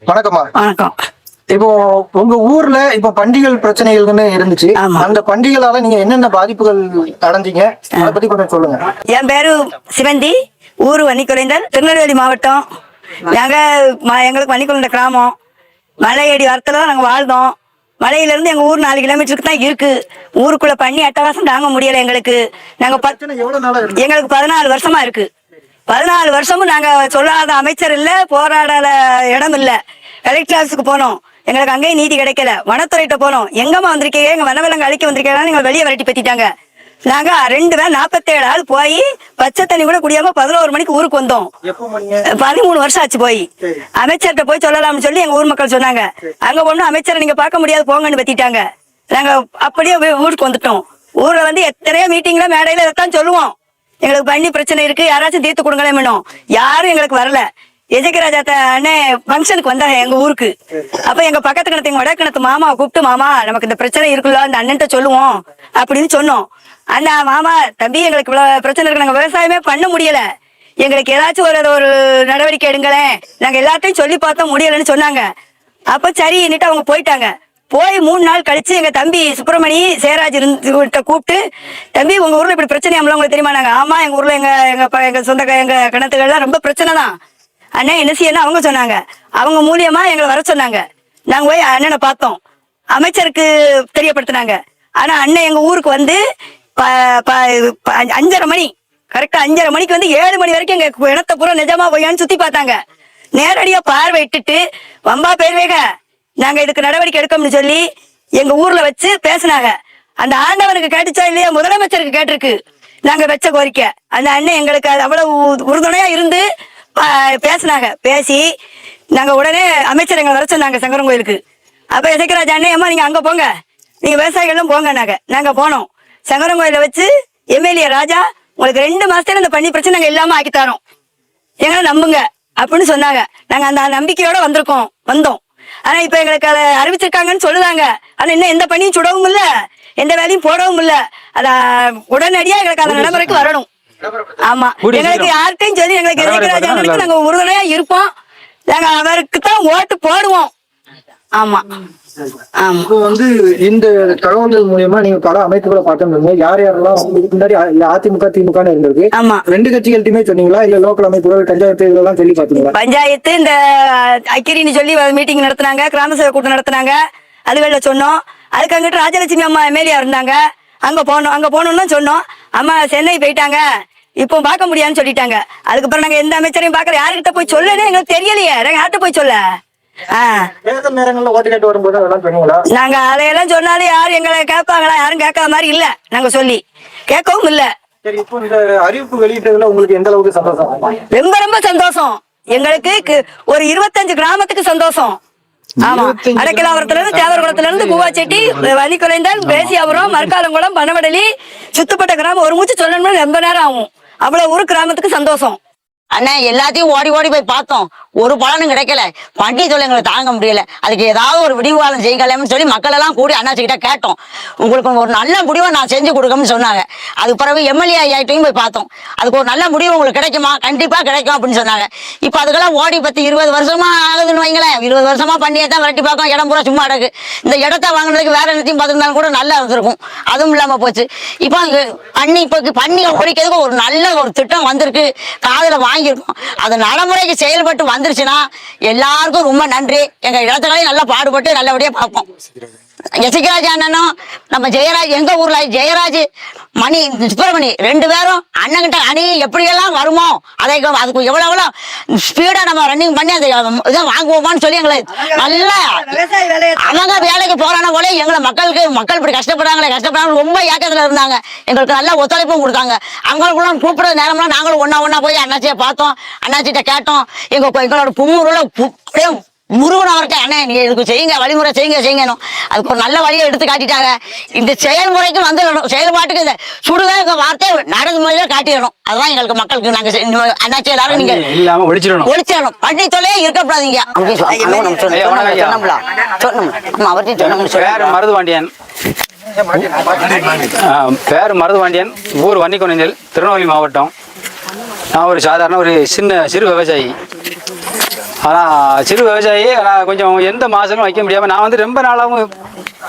வணக்கம்மா. வணக்கம். இப்போ உங்க ஊர்ல இப்ப பண்டிகை பிரச்சனைகள்னு இருந்துச்சு. அந்த பண்டிகையால நீங்க என்னென்ன பாதிப்புகள் அடைஞ்சீங்க, அதை பத்தி கொஞ்சம் சொல்லுங்க. என் பேரு சிவந்தி, ஊர் வன்னிக்குறைந்தல், திருநெல்வேலி மாவட்டம். எங்களுக்கு வன்னிக்குறைந்த கிராமம். மலையடி வரத்துல தான் நாங்க வாழ்ந்தோம். மலையில இருந்து எங்க ஊர் 4 கிலோமீட்டருக்கு தான் இருக்கு. ஊருக்குள்ள பண்ணி அட்டகாசம் தாங்க முடியல எங்களுக்கு. நாங்க எங்களுக்கு 14 வருஷமா இருக்கு. 14 வருஷமும் நாங்க சொல்லாத அமைச்சர் இல்ல, போராடாத இடம் இல்ல. கலெக்டர் ஆஃபீஸுக்கு போனோம், எங்களுக்கு அங்கேயும் நீதி கிடைக்கல. வனத்துறையிட்ட போனோம், எங்கம்மா வந்திருக்கீங்க, எங்க வனவிலங்கு அழிக்க வந்திருக்கீங்க, எங்களை வெளியே விரட்டி பத்திட்டாங்க. நாங்க 2 பேர் 47 ஆள் போய் பச்சை தண்ணி கூட குடியாம 11 மணிக்கு ஊருக்கு வந்தோம். 13 வருஷம் ஆச்சு போய். அமைச்சர்கிட்ட போய் சொல்லலாம்னு சொல்லி எங்க ஊர் மக்கள் சொன்னாங்க. அங்க ஒண்ணும் அமைச்சரை நீங்க பார்க்க முடியாது போங்கன்னு பத்திட்டாங்க. நாங்க அப்படியே ஊருக்கு வந்துட்டோம். ஊர்ல வந்து எத்தனையோ மீட்டிங்ல மேடையில இதைத்தான் சொல்லுவோம், எங்களுக்கு பண்ணி பிரச்சனை இருக்கு, யாராச்சும் தீர்த்து கொடுங்களே வேணும். யாரும் எங்களுக்கு வரல. எஜக்கராஜா அண்ணே ஃபங்க்ஷனுக்கு வந்தாங்க எங்க ஊருக்கு. அப்ப எங்க பக்கத்து கிணத்து, எங்க வடக்கிணத்து மாமாவை கூப்பிட்டு, மாமா நமக்கு இந்த பிரச்சனை இருக்குல்ல, அந்த அண்ணன்ட்ட சொல்லுவோம் அப்படின்னு சொன்னோம். அண்ணா, மாமா தம்பி எங்களுக்கு இவ்வளவு பிரச்சனை இருக்கு, நாங்க விவசாயமே பண்ண முடியல, எங்களுக்கு ஏதாச்சும் ஒரு நடவடிக்கை எடுங்களேன், நாங்க எல்லாத்தையும் சொல்லி பார்த்தோம், முடியலன்னு சொன்னாங்க. அப்ப சரின்னுட்டு அவங்க போயிட்டாங்க. போய் 3 நாள் கழிச்சு எங்க தம்பி சுப்பிரமணி சேராஜ் கூப்பிட்டு, தம்பி உங்க ஊர்ல இப்படி பிரச்சனையாமல உங்களுக்கு தெரியுமா? நாங்க ஆமா, எங்க ஊர்ல எங்க சொந்த எங்க கிணத்துகள்லாம் ரொம்ப பிரச்சனை தான் அண்ணன், என்ன செய்யணும் அவங்க சொன்னாங்க. அவங்க மூலியமா எங்களை வர சொன்னாங்க. நாங்க போய் அண்ணனை பார்த்தோம், அமைச்சருக்கு தெரியப்படுத்தினாங்க. ஆனா அண்ணன் எங்க ஊருக்கு வந்து 5:30 மணி, கரெக்டா 5:30 மணிக்கு வந்து 7 மணி வரைக்கும் எங்க இடத்த பூரா நிஜமா போயான்னு சுத்தி பார்த்தாங்க. நேரடியா பார்வையிட்டுட்டு வம்பா பேர்வேக நாங்க இதுக்கு நடவடிக்கை எடுக்கணும்னு சொல்லி எங்க ஊர்ல வச்சு பேசினாங்க. அந்த ஆண்டவனுக்கு கேட்டுச்சா இல்லையா, முதலமைச்சருக்கு கேட்டிருக்கு நாங்க வச்ச கோரிக்கை. அந்த அண்ணன் எங்களுக்கு அது அவ்வளவு உறுதுணையா இருந்து பேசினாங்க. பேசி நாங்க உடனே அமைச்சர் எங்களை வர சொன்னாங்க சங்கரன் கோயிலுக்கு. அப்ப எசக்கராஜ் அண்ணன், அம்மா நீங்க அங்க போங்க, நீங்க விவசாயிகளும் போங்க. நாங்க போனோம். சங்கரன் கோயில வச்சு எம்எல்ஏ ராஜா, உங்களுக்கு 2 மாசத்துல இந்த பண்ணி பிரச்சனை நாங்க இல்லாம ஆக்கி தரோம், எங்களை நம்புங்க அப்படின்னு சொன்னாங்க. நாங்க அந்த நம்பிக்கையோட வந்தோம். ஆனா இப்ப எங்களுக்கு அதை அறிவிச்சிருக்காங்கன்னு சொல்லுதாங்க. ஆனா இன்னும் எந்த பணியும் சுடவும் இல்ல, எந்த வேலையும் போடவும் இல்ல. அத உடனடியா எங்களுக்கு அந்த நடைமுறைக்கு வரணும். ஆமா, எங்களுக்கு யார்கிட்டையும் சொல்லி எங்களுக்கு எதிர்க்கிறாங்க, நாங்க உறுதுணையா இருப்போம், நாங்க அவருக்கு தான் ஓட்டு போடுவோம். ஆமா. இப்போ வந்து இந்த தகவல்கள் மூலியமா நீங்க பல அமைப்புகளை பார்க்க, யார் யாரெல்லாம் முன்னாடி அதிமுக திமுக இருந்திருக்கு, 2 கட்சிகள்ட்டுமே சொன்னீங்களா, இல்ல லோக்கல் அமைப்புகள் பஞ்சாயத்து இதெல்லாம் சொல்லி பாத்தீங்களா? பஞ்சாயத்து இந்த ஐக்கிரின்னு சொல்லி மீட்டிங் நடத்தினாங்க, கிராம சேவை கூட்டம் நடத்தினாங்க, அதுகள்ல சொன்னோம். அதுக்கு அங்கிட்டு ராஜலட்சுமி அம்மா எம்எல்ஏ இருந்தாங்க, அங்க போனோம்னு சொன்னோம். அம்மா சென்னை போயிட்டாங்க, இப்போ பார்க்க முடியாதுன்னு சொல்லிட்டாங்க. அதுக்கப்புறம் நாங்க எந்த அமைச்சரையும் பாக்கல, யாருக்கிட்ட போய் சொல்லனே எங்களுக்கு தெரியலையே, நாங்க யார்கிட்ட போய் சொல்ல. நாங்க அதையெல்லாம் சொன்னாலும் யாரும் எங்களை கேட்பாங்களா? யாரும் கேட்காத மாதிரி இல்ல, நாங்க சொல்லி கேட்கவும் இல்ல. அறிவிப்பு வெளியிட்டதுல உங்களுக்கு எந்த அளவுக்கு சந்தோஷம்? ரொம்ப சந்தோஷம். எங்களுக்கு ஒரு 25 கிராமத்துக்கு சந்தோஷம். ஆமா, அடக்கலாபுரத்துல இருந்து, தேவரகுளத்துல இருந்து, பூவாச்செட்டி, வன்னிக்குறைந்தல், பேசியாபுரம், மர்காலங்குளம், பனவடலி, சுத்தப்பட்ட கிராமம். ஒரு மூச்சு சொல்லணும்னு ரொம்ப நேரம் ஆகும். அவ்வளவு ஒரு கிராமத்துக்கு சந்தோஷம். அண்ணா எல்லாத்தையும் ஓடி போய் பார்த்தோம், ஒரு பலனும் கிடைக்கல. பண்டிகை தொல்லை எங்களை தாங்க முடியல. அதுக்கு ஏதாவது ஒரு விடிவாளம் செய்யலாம்னு சொல்லி மக்கள் எல்லாம் கூடி அண்ணாச்சிக்கிட்ட கேட்டோம். உங்களுக்கு ஒரு நல்ல முடிவை நான் செஞ்சு கொடுக்கணும்னு சொன்னாங்க. அதுக்கு பிறகு எம்எல்ஏ ஐயாட்டையும் போய் பார்த்தோம். அதுக்கு ஒரு நல்ல முடிவு உங்களுக்கு கிடைக்குமா? கண்டிப்பா கிடைக்கும் அப்படின்னு சொன்னாங்க. இப்ப அதுக்கெல்லாம் ஓடி 20 வருஷமா ஆகுதுன்னு வைங்களேன். 20 வருஷமா பண்ணியே தான் விரட்டி பார்க்கும், இடம் பூரா சும்மா கிடக்கு. இந்த இடத்த வாங்கினதுக்கு வேற எல்லாத்தையும் பார்த்துருந்தாலும் கூட நல்லா இருந்திருக்கும், அதுவும் இல்லாம போச்சு. இப்போ பண்ணி ஒழிக்கிறதுக்கு ஒரு நல்ல ஒரு திட்டம் வந்திருக்கு, காதுல வாங்கியிருக்கோம். அது நடைமுறைக்கு செயல்பட்டு வந்துருச்சுன்னா எல்லாருக்கும் ரொம்ப நன்றி. எங்க இடத்துக்களையும் நல்லா பாடுபட்டு நல்லபடியா பார்ப்போம். எசக்கராஜ் அண்ணனும் நம்ம ஜெயராஜ், எங்க ஊர்ல ஜெயராஜ் மணி சுப்பிரமணி 2 பேரும் அண்ணன்கிட்ட அணி எப்படியெல்லாம் வருமோ அதுக்கு எவ்வளவு ஸ்பீடா நம்ம ரன்னிங் பண்ணி அதை இதை வாங்குவோமான்னு சொல்லி எங்களை நல்லா அவங்க வேலைக்கு போறான போல எங்களை மக்கள் இப்படி கஷ்டப்படுறாங்க ரொம்ப ஏக்கத்துல இருந்தாங்க. எங்களுக்கு நல்ல ஒத்துழைப்பும் கொடுத்தாங்க. அவங்களுக்குள்ள கூப்பிடுற நேரம்லாம் நாங்களும் ஒன்னா போய் அண்ணாச்சியை பார்த்தோம், அண்ணாச்சிட்ட கேட்டோம். எங்களோட பும்மூர்ல அப்படியே முருகனவர்கிட்ட, அண்ணே நீ இதுக்கு செய்யுங்க, வழிமுறை செய்யுங்க. அதுக்கு ஒரு நல்ல வழியை எடுத்து காட்டிட்டாங்க. இந்த செயல்முறைக்கு வந்துடணும், செயல்பாட்டுக்கு இந்த சுடுக வார்த்தை நடைமுறையில காட்டிடணும். அதுதான் எங்களுக்கு மக்களுக்கு நாங்க அண்ணாச்சி எல்லாரும் நீங்க ஒழிச்சிடணும், பண்ணி தொல்லையே இருக்கக்கூடாதீங்க அப்படின்னு மருதுபாண்டியன். பேர் மருதுபாண்டியன், ஊர் வன்னிக்குறைந்தல், திருநெல்வேலி மாவட்டம். நான் ஒரு சாதாரண சிறு விவசாயி. ஆனால் சிறு விவசாயி ஆனால் கொஞ்சம் எந்த மாதமும் வைக்க முடியாமல் நான் வந்து ரொம்ப நாளாகவும்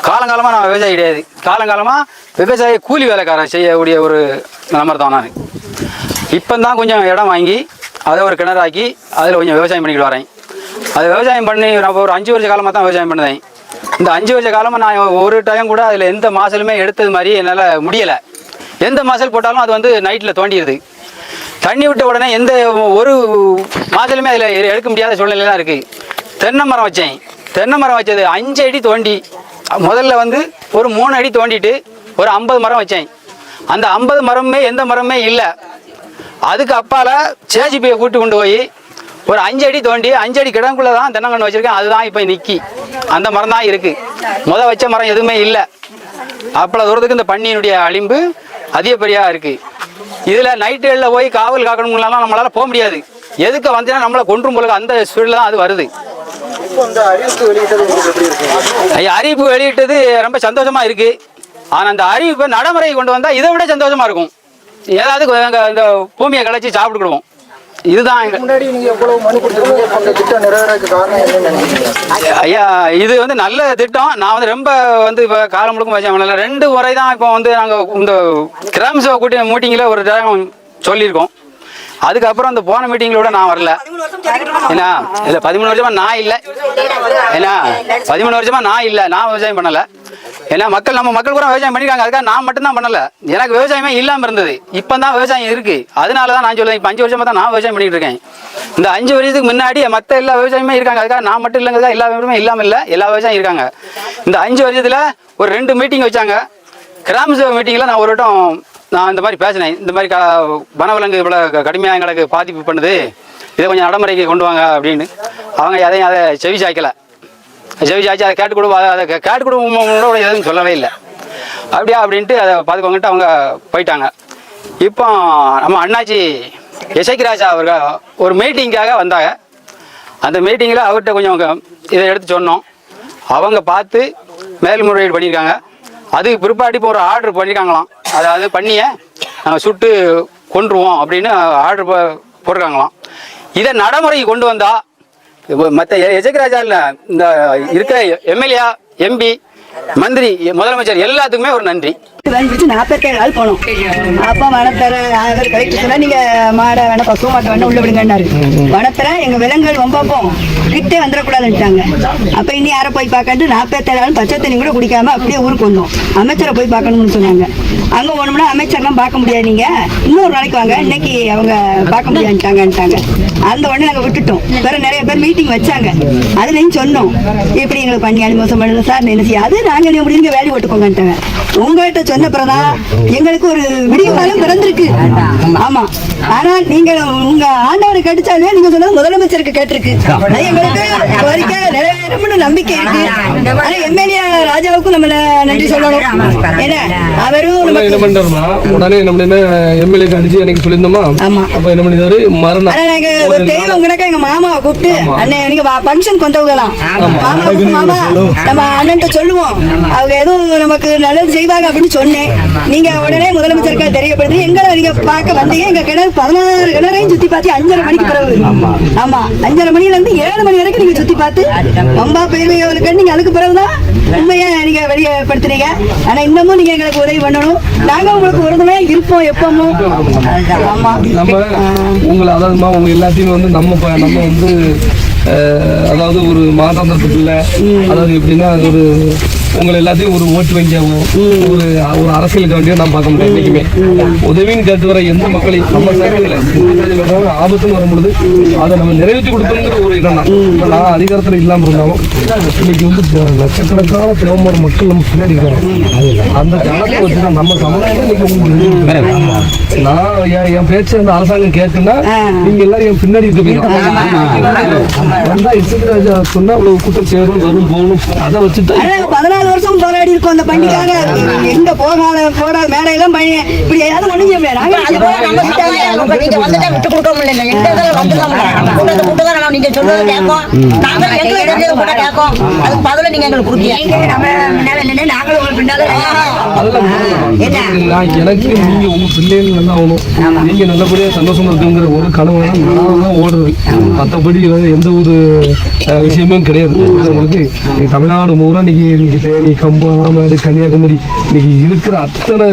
காலங்காலமாக நான் விவசாயி கிடையாது. காலங்காலமாக விவசாய கூலி வேலைக்காரன் செய்யக்கூடிய ஒரு நம்பர் தான் நான். இப்போ தான் கொஞ்சம் இடம் வாங்கி அதை ஒரு கிணறாக்கி அதில் கொஞ்சம் விவசாயம் பண்ணிக்கிட்டு வரேன். அது விவசாயம் பண்ணி நான் ஒரு 5 வருஷ காலமாக தான் விவசாயம் பண்ணுறேன். இந்த 5 வருஷ காலமாக நான் ஒரு டைம் கூட அதில் எந்த மாசலுமே எடுத்தது மாதிரி என்னால் முடியலை. எந்த மாசல் போட்டாலும் அது வந்து நைட்டில் தோண்டிடுது. தண்ணி விட்ட உடனே எந்த ஒரு மாதலுமே அதில் எடுக்க முடியாத சூழ்நிலைலாம் இருக்குது. தென்னை மரம் வச்சேன். தென்னை மரம் வச்சது 5 அடி தோண்டி முதல்ல வந்து ஒரு 3 அடி தோண்டிட்டு ஒரு 50 மரம் வச்சேன். அந்த 50 மரமே எந்த மரமே இல்லை. அதுக்கு அப்பால் சேஜிபியை கூட்டு கொண்டு போய் ஒரு 5 அடி தோண்டி 5 அடி கிடங்குள்ளே தான் தென்னங்கன்று வச்சுருக்கேன். அதுதான் இப்போ நிற்கி அந்த மரம் தான் இருக்குது. வச்ச மரம் எதுவுமே இல்லை. அப்பள தூரத்துக்கு இந்த பன்னியினுடைய அழிம்பு அதிகப்படியாக இருக்குது. இதில் நைட்டுகளில் போய் காவல் காக்கணும்னாலாம் நம்மளால் போக முடியாது. எதுக்கு வந்தீங்கன்னா நம்மளை கொன்றும் போல அந்த ஸ்பீடில் தான் அது வருது. அறிவிப்பு வெளியிட்டது ரொம்ப சந்தோஷமாக இருக்குது. ஆனால் அந்த அறிவிப்பை நடைமுறை கொண்டு வந்தால் இதை விட சந்தோஷமாக இருக்கும். ஏதாவது இந்த பூமியை கலைச்சி சாப்பிட்டுக்கிடுவோம். இதுதான் முன்னாடி நீங்க எவ்வளவு மனு கொடுத்துருக்கீங்க, அந்த திட்டம் நிறைவேறதுக்கு காரணம் என்னன்னு நினைக்கிறீங்க? ஐயா, இது வந்து நல்ல திட்டம். நான் வந்து ரொம்ப வந்து இப்போ காலம் முழுக்க வச்சேன் 2 முறை தான் இப்போ வந்து நாங்கள் இந்த கிராம சபை கூட்டி மீட்டிங்கில் ஒரு டைம் சொல்லியிருக்கோம். அதுக்கப்புறம் அந்த போன மீட்டிங்களோட நான் வரல. ஏன்னா இல்லை 13 வருஷமா நான் இல்லை. ஏன்னா 13 வருஷமா நான் இல்லை, நான் விவசாயம் பண்ணலை. ஏன்னா நம்ம மக்கள் கூட விவசாயம் பண்ணியிருக்காங்க. அதுக்காக நான் மட்டும்தான் பண்ணலை. எனக்கு விவசாயமே இல்லாமல் இருந்தது. இப்போ தான் விவசாயம் இருக்குது. அதனால தான் நான் சொல்லுவேன். இப்போ 5 வருஷமாக தான் நான் விவசாயம் பண்ணிட்டு இருக்கேன். இந்த 5 வருஷத்துக்கு முன்னாடி மற்ற எல்லா விவசாயமே இருக்காங்க. அதுக்காக நான் மட்டும் இல்லைங்க, எல்லா விவசாயமே இல்லாமல் இல்லை, எல்லா விவசாயம் இருக்காங்க. இந்த 5 வருஷத்தில் ஒரு 2 மீட்டிங் வச்சாங்க. கிராம சபை மீட்டிங்கில் நான் ஒரு வட்டம் நான் இந்த மாதிரி பேசினேன். இந்த மாதிரி வனவிலங்கு இவ்வளோ கடுமையாக எங்களுக்கு பாதிப்பு பண்ணுது, இதை கொஞ்சம் நடைமுறைக்கு கொண்டு வாங்க அப்படின்னு. அவங்க எதையும் அதை செவி சாய்க்கலை. செவி சாய்ச்சி அதை கேட்டு கொடுவோம், அதை கேட்டு கொடுவோம் எதுவும் சொல்லவே இல்லை. அப்படியா அப்படின்ட்டு அதை பார்த்துக்கோங்கன்ட்டு அவங்க போயிட்டாங்க. இப்போ நம்ம அண்ணாச்சி இசைக்கிராஜா அவர்கள் ஒரு மீட்டிங்காக வந்தாங்க. அந்த மீட்டிங்கில் அவர்கிட்ட கொஞ்சம் இதை எடுத்து சொன்னோம். அவங்க பார்த்து மேல்முறையீடு பண்ணியிருக்காங்க. அதுக்கு பிற்பாடு இப்போ ஒரு ஆர்டர் பண்ணியிருக்காங்களாம். அதாவது பண்ணியை நாங்கள் சுட்டு கொண்டுருவோம் அப்படின்னு ஆர்டர் போட்டிருக்காங்களாம். இதை நடைமுறைக்கு கொண்டு வந்தால் மற்ற இசைக்கிராஜா இல்லை, இந்த இருக்கிற எம்எல்ஏ, எம்பி, மந்திரி, முதலமைச்சர் எல்லாத்துக்குமே ஒரு நன்றி. 47 ஆள் போனோம். அப்போ வனத்தர கலெக்டர் சொன்னா நீங்க மாடை வேணா பசு மாட்டை வேணா உள்ள விடுங்கன்னாரு. வனத்தர எங்க விலங்குகள் வம்பப்போம் கிட்டே வந்துடக்கூடாதுன்ட்டாங்க. அப்ப இனி யாரை போய் பார்க்கட்டு 47 ஆள் பச்சை தண்ணி கூட குடிக்காம அப்படியே ஊருக்கு வந்தோம். அமைச்சரை போய் பார்க்கணும்னு சொன்னாங்க. அங்க போனோம்னா அமைச்சர்லாம் பார்க்க முடியாது, நீங்க இன்னொரு நாளைக்கு வாங்க, இன்னைக்கு அவங்க பார்க்க முடியாதுட்டாங்கன்ட்டாங்க. அந்த உடனே நாங்கள் விட்டுட்டோம். வேற நிறைய பேர் மீட்டிங் வச்சாங்க. அதுலயும் சொன்னோம், எப்படி எங்களுக்கு பண்ணி மோசம் பண்ணுது சார், என்ன செய்ய அது நாங்கள் என்ன முடியுங்க வேலையை ஓட்டுக்கோங்கன்ட்டாங்க. உங்கள்கிட்ட சொன்ன பிறதான் எங்களுக்கு ஒரு விடிய காலம் பிறந்திருக்கு. ஆமா, ஆனா நீங்க உங்க ஆண்டவரை கேட்டுச்சாலே நீங்க சொன்னது முதலமைச்சருக்கு கேட்டிருக்கு. எங்களுக்கு கோரிக்கை நிறைவேறும்னு நம்பிக்கை இருக்கு. ஆனா எம்எல்ஏ ராஜாவுக்கும் நம்ம நன்றி சொல்லணும். ஏன்னா அவரும் என்ன பண்றோம்னா உடனே நம்ம எம்எல்ஏ அடிச்சு எனக்கு சொல்லியிருந்தோமா. ஆமா, அப்ப என்ன பண்ணிதாரு மரணம். ஆனா நாங்க ஒரு தெய்வம் கணக்கா எங்க மாமாவை கூப்பிட்டு அண்ணன் நீங்க ஃபங்க்ஷன் கொண்டு போகலாம், மாமா நம்ம அண்ணன்ட்ட சொல்லுவோம், அவங்க எதுவும் நமக்கு நல்லது செய்வாங்க அப்படின்னு சொன்னேன். நீங்க உடனே முதலமைச்சருக்கு தெரியப்படுது. எங்களை நீங்க பார்க்க வந்தீங்க. எங்க கிணறு 16 கிணறையும் சுத்தி பார்த்து 5:30 மணிக்கு பிறகு. ஆமா, 5:30 மணில இருந்து 7 மணி வரைக்கும் நீங்க சுத்தி பார்த்து ரொம்ப பெருமையோருக்கு நீங்க அதுக்கு பிறகுதான் உண்மையா நீங்க வெளியேப்படுத்துறீங்க. ஆனா இன்னமும் நீங்க எங்களுக்கு உதவி பண்ணணும். நாங்க உங்களுக்கு உறுதுணையா இருப்போம் எப்பவும். ஆமா, நம்ம உங்களை அதாவது உங்க எல்லாத்தையும் வந்து நம்ம வந்து அதாவது ஒரு மாதாந்திரத்துக்குள்ள அதாவது எப்படின்னா அது ஒரு உங்களை எல்லாத்தையும் ஒரு ஓட்டு வங்கியாவோ ஒரு அரசியலுக்கு வேண்டியோ நான் பார்க்க முடியாது. இன்னைக்குமே உதவின்னு கேட்டு வர எந்த மக்களையும் நம்ம சைடுல ஆபத்துன்னு வரும்பொழுது அதை நம்ம நிறைவேற்றி கொடுக்கணுங்கிற ஒரு இடம் தான். நான் அதிகாரத்தில் இல்லாமல் இருந்தாலும் இன்னைக்கு வந்து லட்சக்கணக்கான கிராம மக்கள் நம்ம பின்னாடி இருக்காங்க. அந்த கணக்கு வச்சுதான் நம்ம சமுதாயம் நான் என் பேச்சு அந்த அரசாங்கம் கேட்டுன்னா நீங்க எல்லாரும் என் பின்னாடி இருக்க வந்தா இசைக்கிராஜா சொன்னா அவ்வளவு கூட்டம் சேரும் வரும் போகணும். அதை வச்சுட்டு 4 வருஷம் போராடி இருக்கோம் அந்த பண்டிக்காக. எங்க போடாத மேடையெல்லாம் இப்படி ஏதாவது ஒண்ணு செய்ய முடியாது. அது போல நம்ம கிட்ட நீங்க வந்துட்டா விட்டு கொடுக்க முடியல. எங்க இதில் வந்துடலாம். நீங்க சொல்றதை கேட்கும். நாங்க எங்க இடத்துல கூட கேட்கும். அதுக்கு பதில நீங்க எங்களுக்கு கொடுக்கீங்க. நாங்களும் உங்களுக்கு பின்னால எனக்கு நீங்க உங்க பிள்ளைகள் நல்லா ஆகணும், நீங்க நல்லபடியா சந்தோஷமா இருக்குங்கிற ஒரு கனவு நான் ஓடுறது. மற்றபடி எந்த ஒரு விஷயமும் கிடையாது. உங்களுக்கு தமிழ்நாடு பூரா இன்னைக்கு தேனி, கம்பம், ஆமாடு, கன்னியாகுமரி இன்னைக்கு இருக்கிற அத்தனை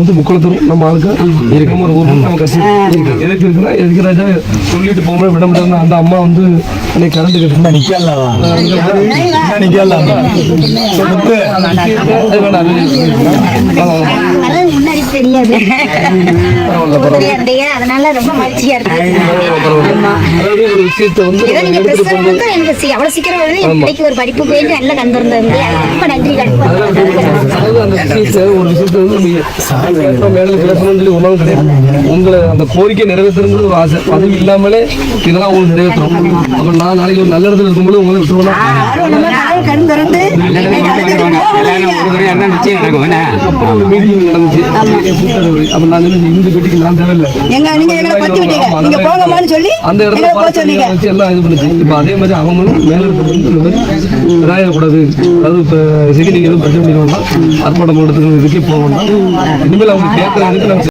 வந்து முக்குளத்தூர் நம்ம ஆளுக்கு இருக்க ஒரு ஊர் நம்ம கட்சி எதுக்கு இருக்குன்னா எதுக்கு ராஜா சொல்லிட்டு போகும்போது விட முடியாது. அந்த அம்மா வந்து அன்னைக்கு கரண்ட் கட்டுனா முன்னாடி தெரியாது. அதனால ரொம்ப மகிழ்ச்சியா இருக்கு. ஒரு விஷயத்தை வந்து எனக்கு அவ்வளவு சீக்கிரம் என் பிள்ளைக்கு ஒரு படிப்பு போயிட்டு நல்ல கண் திறந்தது. ரொம்ப நன்றி. அதாவது அந்த விஷயத்தை ஒரு விஷயத்தை வந்து மேல பேசணும்னு சொல்லி ஒன்றும் கிடையாது. உங்களை அந்த கோரிக்கை நிறைவேற்றுறது ஒரு ஆசை. அதுவும் இல்லாமலே இதெல்லாம் உங்களுக்கு நிறைவேற்றணும். அப்ப நான் நாளைக்கு ஒரு நல்ல இடத்துல இருக்கும்போது உங்களை விட்டுருவோம்னா கண் திறந்து மீட்டிங் நடந்துச்சு. அப்ப நான் இந்த பெட்டிக்கு நான் தேவையில்லை. நீங்க எங்களை பத்தி விட்டீங்க, நீங்க போங்கம்மான்னு சொல்லி அந்த இடத்துல வச்சு எல்லாம் இது பண்ணுச்சு. இப்ப அதே மாதிரி அவங்களும் மேல இதாயிடக்கூடாது. அதாவது இப்ப நீங்க எதுவும் பிரச்சனை பண்ணிக்கணும்னா அர்ப்பணம் போடுறதுக்கு இதுக்கே போகணும்னா இனிமேல் அவங்க கேட்கறதுக்கு நம்ம